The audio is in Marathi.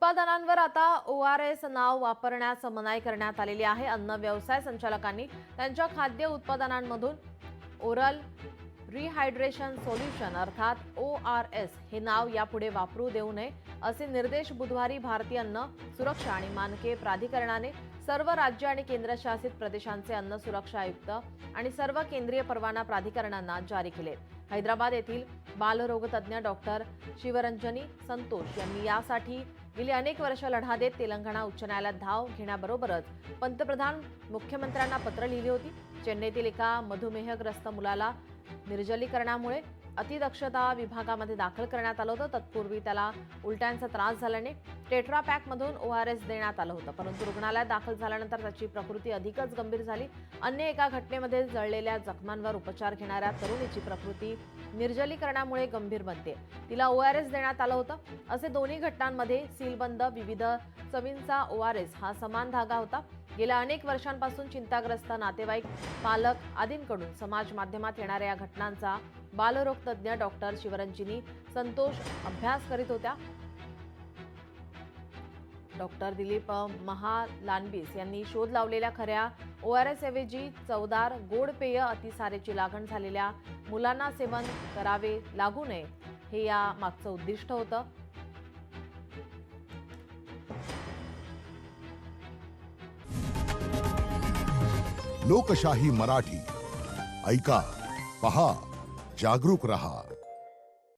उत्पादनांवर आता ORS नाव वापरण्यास मनाई करण्यात आलेली आहे। अन्न व्यवसाय संचालकांनी त्यांच्या खाद्य उत्पादनांमधून ओरल रिहायड्रेशन सोल्युशन अर्थात ORS हे नाव यापुढे वापरू देऊ नये असे निर्देश बुधवारी भारतीय अन्न सुरक्षा आणि मानके प्राधिकरणाने सर्व राज्य आणि केंद्रशासित प्रदेशांचे अन्न सुरक्षा आयुक्त आणि सर्व केंद्रीय परवाना प्राधिकरणांना जारी केले। हैदराबाद येथील बालरोगतज्ञ डॉक्टर शिवरंजनी संतोष यांनी यासाठी गेली अनेक वर्ष लढा देत तेलंगणा उच्च न्यायालयात धाव घेण्याबरोबरच पंतप्रधान मुख्यमंत्र्यांना पत्र लिहिले होते। चेन्नईतील एका मधुमेहग्रस्त मुलाला निर्जलीकरणामुळे अतिदक्षता विभागामध्ये दाखल करण्यात आलं होतं। तत्पूर्वी त्याला उलट्यांचा त्रास झाल्याने टेट्रा पॅक मधून ORS देण्यात आलं होतं, परंतु रुग्णालयात दाखल झाल्यानंतर त्याची प्रकृती अधिकच गंभीर झाली। अन्य एका घटनेमध्ये जळलेल्या जखमांवर उपचार घेणाऱ्या तरुणीची प्रकृती निर्जलीकरणामुळे गंभीर बनते। तिला ORS देण्यात आलं होतं। असे दोन्ही घटनांमध्ये सीलबंद विविध चवींचा ORS हा समान धागा होता। गेल्या अनेक वर्षांपासून चिंताग्रस्त नातेवाईक, पालक आदींकडून समाज माध्यमात येणाऱ्या या घटनांचा बालरोग तज्ञ डॉक्टर शिवरंजनी संतोष अभ्यास करीत होत्या। डॉक्टर दिलीप महालानबिस यांनी शोध लावलेल्या खऱ्या ORS ऐवजी चवदार गोड पेय अतिसारेची लागण झालेल्या मुलांना सेवन करावे लागू नये हे या मागचं उद्दिष्ट होतं। लोकशाही मराठी ऐका, पहा, जागरूक रहा।